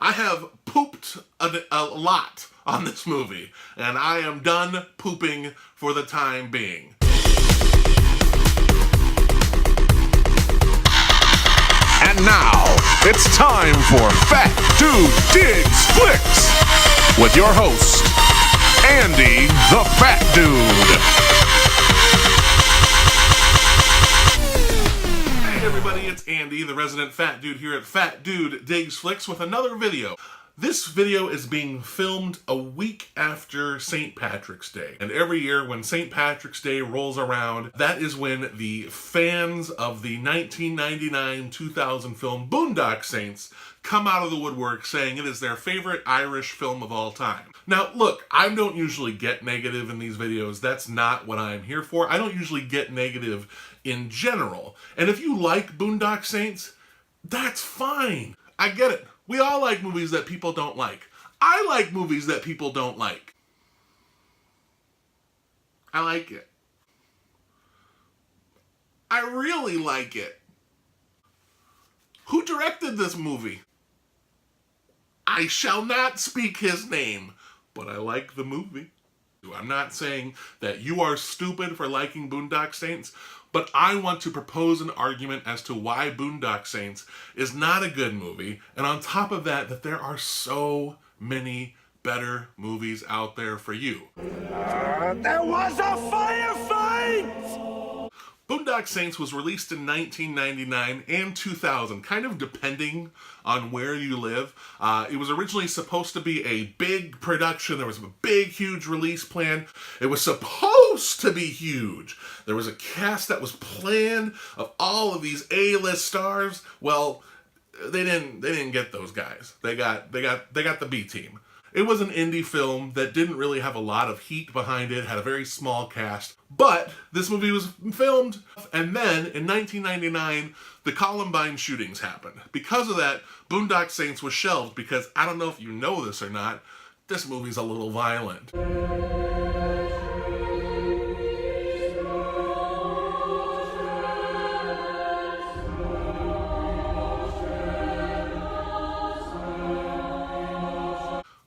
I have pooped a lot on this movie, and I am done pooping for the time being. And now, it's time for Fat Dude Digs Flicks with your host, Andy the Fat Dude. Hey everybody, it's Andy, the resident fat dude here at Fat Dude Digs Flicks with another video. This video is being filmed a week after St. Patrick's Day. And every year when St. Patrick's Day rolls around, that is when the fans of the 1999-2000 film Boondock Saints come out of the woodwork saying it is their favorite Irish film of all time. Now, look, I don't usually get negative in these videos. That's not what I'm here for. I don't usually get negative in general. And if you like Boondock Saints, that's fine. I get it. We all like movies that people don't like. I like movies that people don't like. I like it. I really like it. Who directed this movie? I shall not speak his name, but I like the movie. I'm not saying that you are stupid for liking Boondock Saints, but I want to propose an argument as to why Boondock Saints is not a good movie, and on top of that, that there are so many better movies out there for you. There was a firefight! Boondock Saints was released in 1999 and 2000, kind of depending on where you live. It was originally supposed to be a big production. There was a big, huge release plan. It was supposed to be huge. There was a cast that was planned of all of these A-list stars. Well, they didn't get those guys. They got the B team. It was an indie film that didn't really have a lot of heat behind it, had a very small cast, but this movie was filmed, and then in 1999, the Columbine shootings happened. Because of that, Boondock Saints was shelved because, I don't know if you know this or not, this movie's a little violent.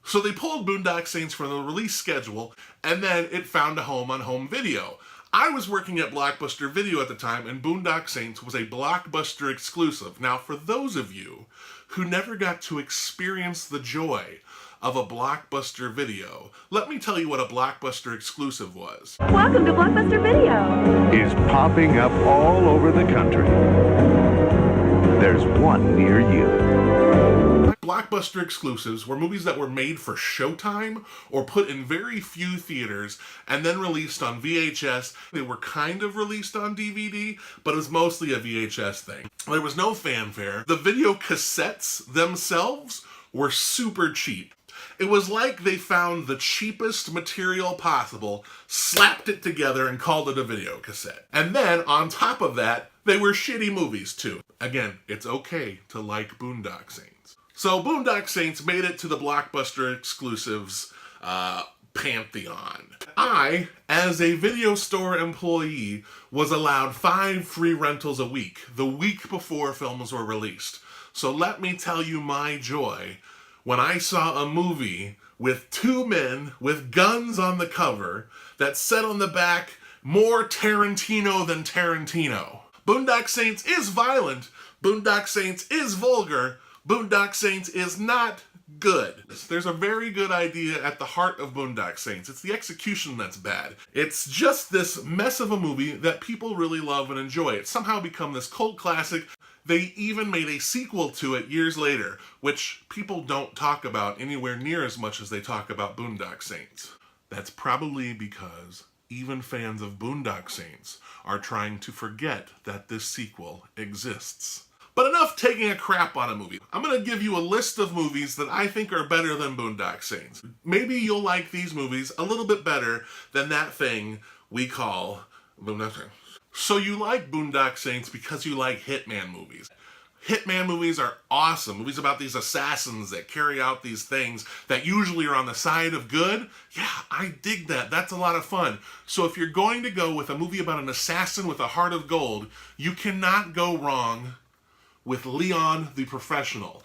So they pulled Boondock Saints from the release schedule, and then it found a home on home video. I was working at Blockbuster Video at the time, and Boondock Saints was a Blockbuster exclusive. Now, for those of you who never got to experience the joy of a Blockbuster Video, let me tell you what a Blockbuster exclusive was. Welcome to Blockbuster Video. Is popping up all over the country. There's one near you. Blockbuster exclusives were movies that were made for Showtime or put in very few theaters and then released on VHS. They were kind of released on DVD, but it was mostly a VHS thing. There was no fanfare. The video cassettes themselves were super cheap. It was like they found the cheapest material possible, slapped it together, and called it a video cassette. And then, on top of that, they were shitty movies too. Again, it's okay to like Boondock Saints. So Boondock Saints made it to the Blockbuster exclusives pantheon. I, as a video store employee, was allowed 5 free rentals a week, the week before films were released. So let me tell you my joy when I saw a movie with 2 men with guns on the cover that said on the back, "More Tarantino than Tarantino." Boondock Saints is violent. Boondock Saints is vulgar. Boondock Saints is not good. There's a very good idea at the heart of Boondock Saints. It's the execution that's bad. It's just this mess of a movie that people really love and enjoy. It's somehow become this cult classic. They even made a sequel to it years later, which people don't talk about anywhere near as much as they talk about Boondock Saints. That's probably because even fans of Boondock Saints are trying to forget that this sequel exists. But enough taking a crap on a movie. I'm going to give you a list of movies that I think are better than Boondock Saints. Maybe you'll like these movies a little bit better than that thing we call Boondock Saints. So you like Boondock Saints because you like Hitman movies. Hitman movies are awesome. Movies about these assassins that carry out these things that usually are on the side of good. Yeah, I dig that. That's a lot of fun. So if you're going to go with a movie about an assassin with a heart of gold, you cannot go wrong with Leon the Professional.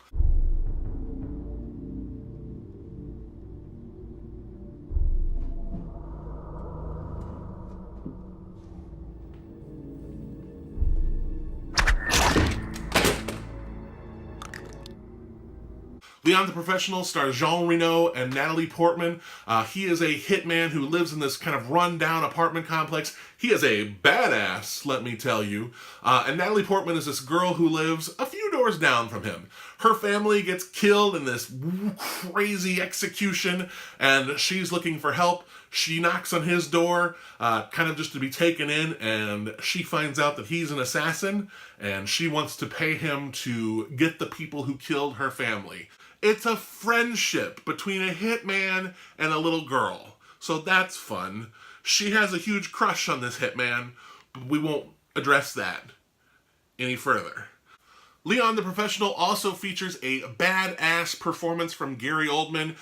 Leon the Professional stars Jean Reno and Natalie Portman. He is a hitman who lives in this kind of run-down apartment complex. He is a badass, let me tell you. And Natalie Portman is this girl who lives a few doors down from him. Her family gets killed in this crazy execution, and she's looking for help. She knocks on his door, kind of just to be taken in, and she finds out that he's an assassin, and she wants to pay him to get the people who killed her family. It's a friendship between a hitman and a little girl, so that's fun. She has a huge crush on this hitman, but we won't address that any further. Leon the Professional also features a badass performance from Gary Oldman.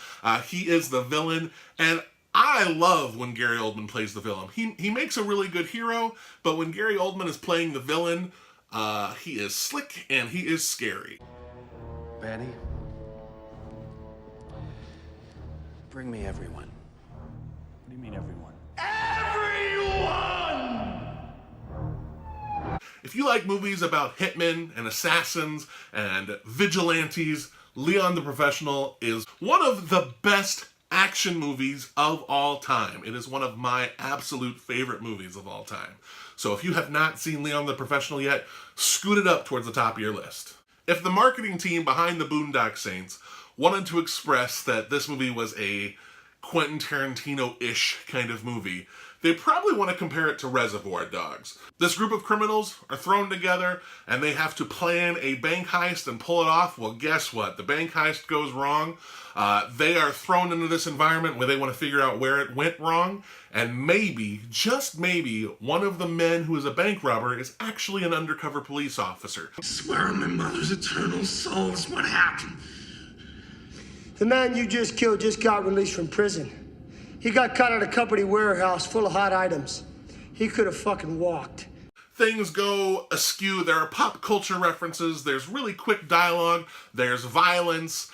He is the villain, and I love when Gary Oldman plays the villain. He makes a really good hero, but when Gary Oldman is playing the villain, he is slick and he is scary. Benny, bring me everyone. What do you mean, everyone? If you like movies about hitmen and assassins and vigilantes, Leon the Professional is one of the best action movies of all time. It is one of my absolute favorite movies of all time. So if you have not seen Leon the Professional yet, scoot it up towards the top of your list. If the marketing team behind the Boondock Saints wanted to express that this movie was a Quentin Tarantino-ish kind of movie, they probably want to compare it to Reservoir Dogs. This group of criminals are thrown together and they have to plan a bank heist and pull it off. Well, guess what? The bank heist goes wrong. They are thrown into this environment where they want to figure out where it went wrong, and maybe, just maybe, one of the men who is a bank robber is actually an undercover police officer. I swear on my mother's eternal soul, it's what happened. The man you just killed just got released from prison. He got caught at a company warehouse full of hot items. He could have fucking walked. Things go askew. There are pop culture references. There's really quick dialogue. There's violence.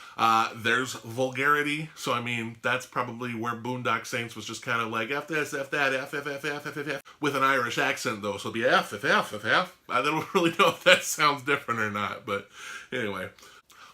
There's vulgarity. So, I mean, that's probably where Boondock Saints was just kind of like, F this, F that, F, F, F, F, F, F, F, with an Irish accent, though. So it'll be F, F, F, F, F. I don't really know if that sounds different or not, but anyway.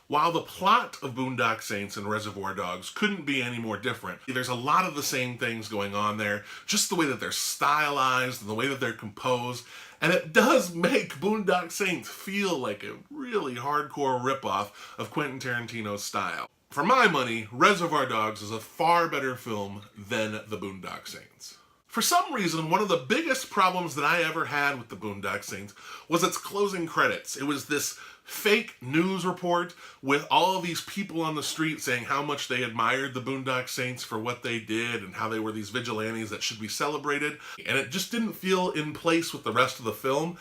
While the plot of Boondock Saints and Reservoir Dogs couldn't be any more different, there's a lot of the same things going on there, just the way that they're stylized and the way that they're composed, and it does make Boondock Saints feel like a really hardcore ripoff of Quentin Tarantino's style. For my money, Reservoir Dogs is a far better film than the Boondock Saints. For some reason, one of the biggest problems that I ever had with the Boondock Saints was its closing credits. It was this fake news report with all of these people on the street saying how much they admired the Boondock Saints for what they did and how they were these vigilantes that should be celebrated. And it just didn't feel in place with the rest of the film.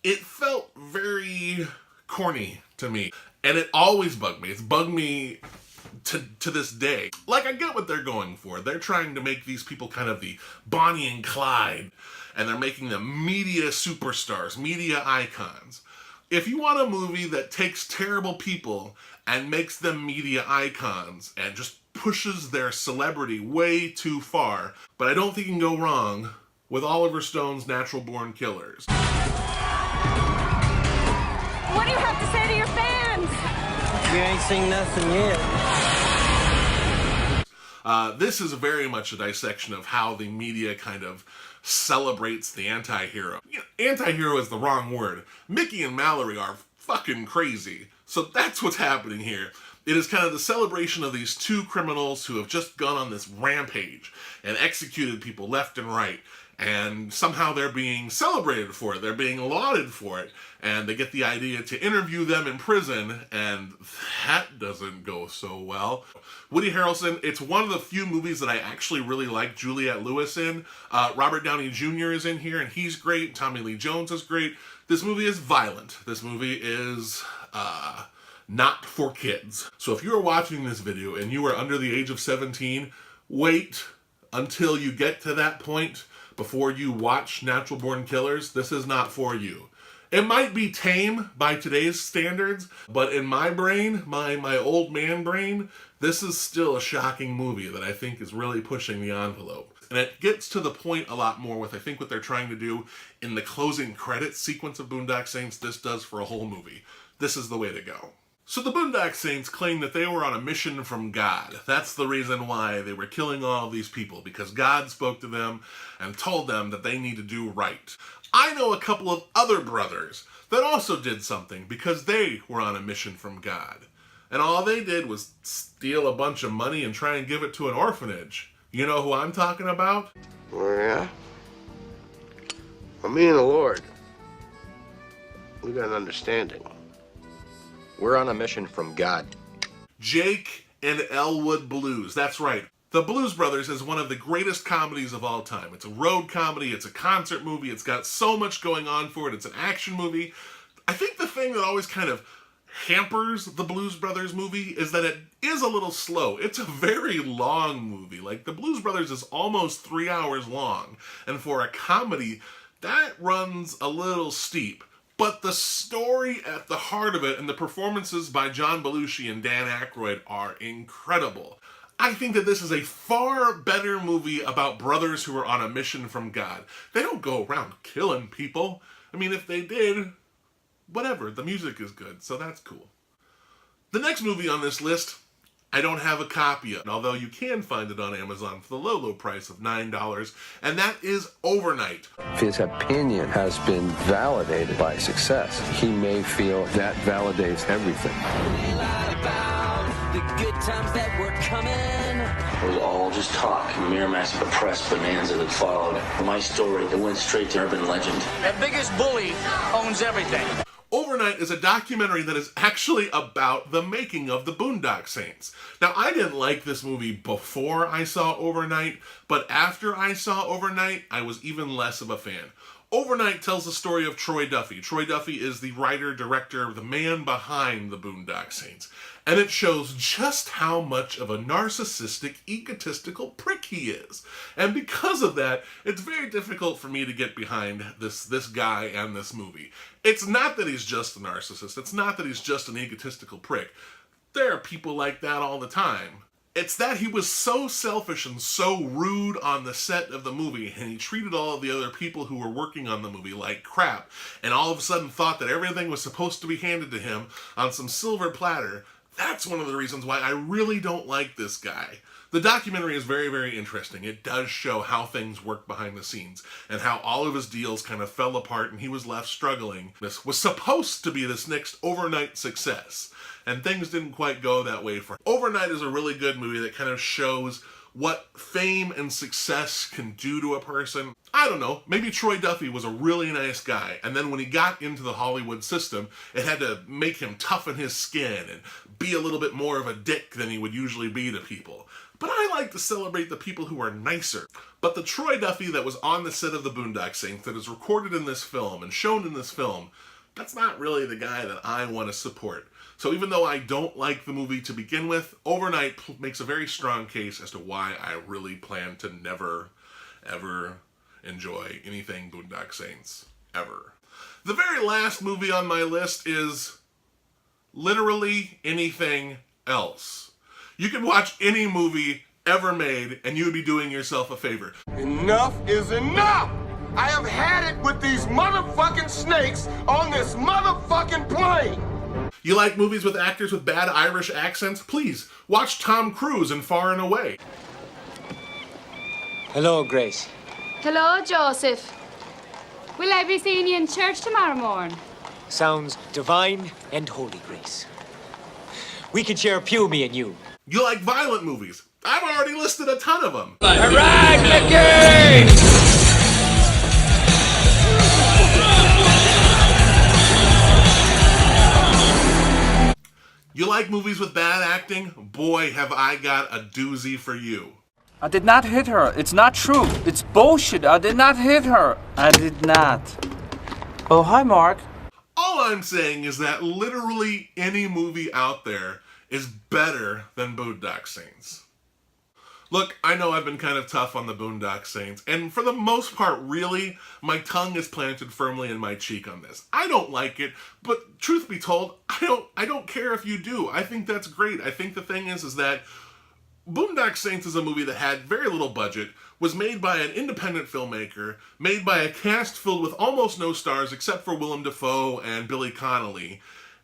It felt very corny to me. And it always bugged me. It's bugged me to this day. Like, I get what they're going for. They're trying to make these people kind of the Bonnie and Clyde, and they're making them media superstars, media icons. If you want a movie that takes terrible people and makes them media icons and just pushes their celebrity way too far, but I don't think you can go wrong with Oliver Stone's Natural Born Killers. What do you have to say to your fans? You ain't seen nothing yet. This is very much a dissection of how the media kind of celebrates the anti-hero. You know, anti-hero is the wrong word. Mickey and Mallory are fucking crazy. So that's what's happening here. It is kind of the celebration of these two criminals who have just gone on this rampage and executed people left and right. And somehow they're being celebrated for it. They're being lauded for it. And they get the idea to interview them in prison, and that doesn't go so well. Woody Harrelson, it's one of the few movies that I actually really like Juliette Lewis in. Robert Downey Jr. is in here, and he's great. Tommy Lee Jones is great. This movie is violent. This movie is not for kids. So if you are watching this video and you are under the age of 17, wait until you get to that point before you watch Natural Born Killers. This is not for you. It might be tame by today's standards, but in my brain, my old man brain, this is still a shocking movie that I think is really pushing the envelope. And it gets to the point a lot more with, I think, what they're trying to do in the closing credits sequence of Boondock Saints. This does for a whole movie. This is the way to go. So the Boondock Saints claim that they were on a mission from God. That's the reason why they were killing all of these people, because God spoke to them and told them that they need to do right. I know a couple of other brothers that also did something because they were on a mission from God. And all they did was steal a bunch of money and try and give it to an orphanage. You know who I'm talking about? Oh, yeah? Well, me and the Lord, we got an understanding. We're on a mission from God. Jake and Elwood Blues. That's right. The Blues Brothers is one of the greatest comedies of all time. It's a road comedy, it's a concert movie, it's got so much going on for it, it's an action movie. I think the thing that always kind of hampers the Blues Brothers movie is that it is a little slow. It's a very long movie. Like, the Blues Brothers is almost 3 hours long, and for a comedy, that runs a little steep. But the story at the heart of it and the performances by John Belushi and Dan Aykroyd are incredible. I think that this is a far better movie about brothers who are on a mission from God. They don't go around killing people. I mean, if they did, whatever, the music is good, so that's cool. The next movie on this list, I don't have a copy of, although you can find it on Amazon for the low, low price of $9, and that is Overnight. If his opinion has been validated by success, he may feel that validates everything. The good times that were coming. It was all just talk, Miramax press bonanza that followed. My story, it went straight to urban legend. The biggest bully owns everything. Overnight is a documentary that is actually about the making of the Boondock Saints. Now, I didn't like this movie before I saw Overnight, but after I saw Overnight, I was even less of a fan. Overnight tells the story of Troy Duffy. Troy Duffy is the writer, director, the man behind the Boondock Saints. And it shows just how much of a narcissistic, egotistical prick he is. And because of that, it's very difficult for me to get behind this guy and this movie. It's not that he's just a narcissist. It's not that he's just an egotistical prick. There are people like that all the time. It's that he was so selfish and so rude on the set of the movie, and he treated all of the other people who were working on the movie like crap, and all of a sudden thought that everything was supposed to be handed to him on some silver platter. That's one of the reasons why I really don't like this guy. The documentary is very, very interesting. It does show how things work behind the scenes and how all of his deals kind of fell apart and he was left struggling. This was supposed to be this next overnight success, and things didn't quite go that way for him. Overnight is a really good movie that kind of shows what fame and success can do to a person. I don't know, maybe Troy Duffy was a really nice guy, and then when he got into the Hollywood system, it had to make him toughen his skin and be a little bit more of a dick than he would usually be to people. But I like to celebrate the people who are nicer. But the Troy Duffy that was on the set of the Boondock Saints that is recorded in this film and shown in this film, that's not really the guy that I want to support. So even though I don't like the movie to begin with, Overnight makes a very strong case as to why I really plan to never, ever enjoy anything Boondock Saints, ever. The very last movie on my list is literally anything else. You can watch any movie ever made and you would be doing yourself a favor. Enough is enough! I have had it with these motherfucking snakes on this motherfucking plane! You like movies with actors with bad Irish accents? Please, watch Tom Cruise in Far and Away. Hello, Grace. Hello, Joseph. Will I be seeing you in church tomorrow morning? Sounds divine and holy, Grace. We can share a pew, me and you. You like violent movies? I've already listed a ton of them. All right, Mickey! You like movies with bad acting? Boy, have I got a doozy for you. I did not hit her. It's not true. It's bullshit. I did not hit her. I did not. Oh, hi, Mark. All I'm saying is that literally any movie out there is better than Boondock Saints. Look, I know I've been kind of tough on the Boondock Saints, and for the most part, really, my tongue is planted firmly in my cheek on this. I don't like it, but truth be told, I don't care if you do. I think that's great. I think the thing is that Boondock Saints is a movie that had very little budget, was made by an independent filmmaker, made by a cast filled with almost no stars except for Willem Dafoe and Billy Connolly,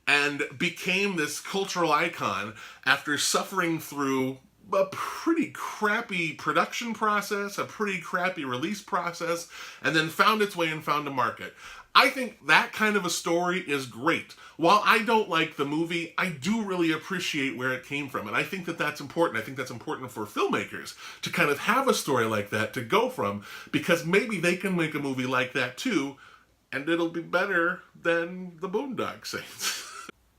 and became this cultural icon after suffering through a pretty crappy production process, a pretty crappy release process, and then found its way and found a market. I think that kind of a story is great. While I don't like the movie, I do really appreciate where it came from, and I think that that's important. I think that's important for filmmakers to kind of have a story like that to go from, because maybe they can make a movie like that too, and it'll be better than the Boondock Saints.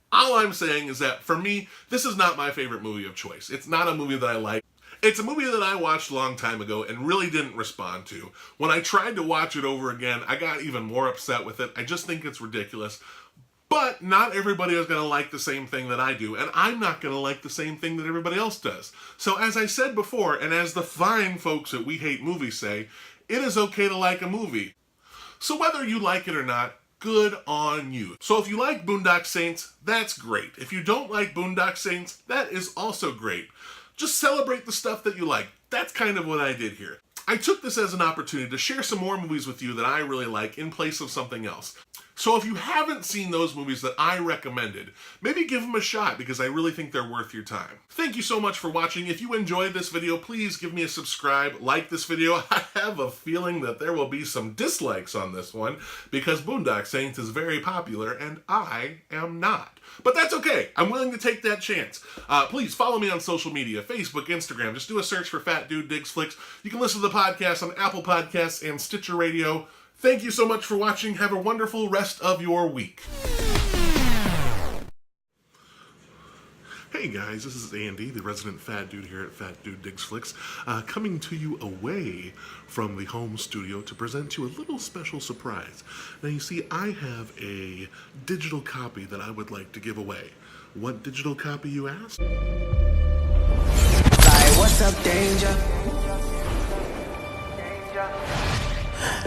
All I'm saying is that, for me, this is not my favorite movie of choice. It's not a movie that I like. It's a movie that I watched a long time ago and really didn't respond to. When I tried to watch it over again, I got even more upset with it. I just think it's ridiculous. But not everybody is going to like the same thing that I do, and I'm not going to like the same thing that everybody else does. So as I said before, and as the fine folks at We Hate Movies say, it is okay to like a movie. So whether you like it or not, good on you. So if you like Boondock Saints, that's great. If you don't like Boondock Saints, that is also great. Just celebrate the stuff that you like. That's kind of what I did here. I took this as an opportunity to share some more movies with you that I really like in place of something else. So if you haven't seen those movies that I recommended, maybe give them a shot, because I really think they're worth your time. Thank you so much for watching. If you enjoyed this video, please give me a subscribe, like this video. I have a feeling that there will be some dislikes on this one, because Boondock Saints is very popular and I am not. But that's okay. I'm willing to take that chance. Please follow me on social media, Facebook, Instagram. Just do a search for Fat Dude Digs Flicks. You can listen to the podcast on Apple Podcasts and Stitcher Radio. Thank you so much for watching. Have a wonderful rest of your week. Hey guys, this is Andy, the resident fat dude here at Fat Dude Digs Flicks, coming to you away from the home studio to present you a little special surprise. Now you see, I have a digital copy that I would like to give away. What digital copy, you ask? Like, what's up, danger?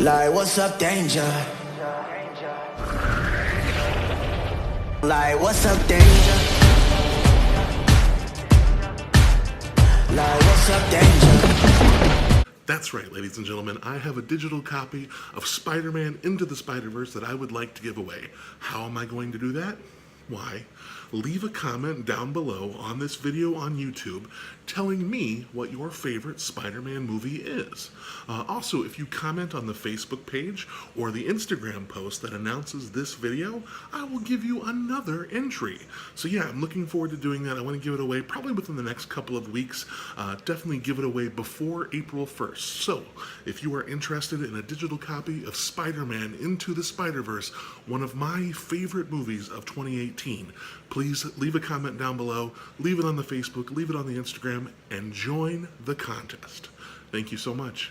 Like, what's up, danger? Like, what's up, danger? Like, what's up, danger? That's right, ladies and gentlemen. I have a digital copy of Spider-Man Into the Spider-Verse that I would like to give away. How am I going to do that? Why? Leave a comment down below on this video on YouTube telling me what your favorite Spider-Man movie is. Also, if you comment on the Facebook page or the Instagram post that announces this video, I will give you another entry. So yeah, I'm looking forward to doing that. I want to give it away probably within the next couple of weeks. Definitely give it away before April 1st. So, if you are interested in a digital copy of Spider-Man Into the Spider-Verse, one of my favorite movies of 2018, please leave a comment down below, leave it on the Facebook, leave it on the Instagram, and join the contest. Thank you so much.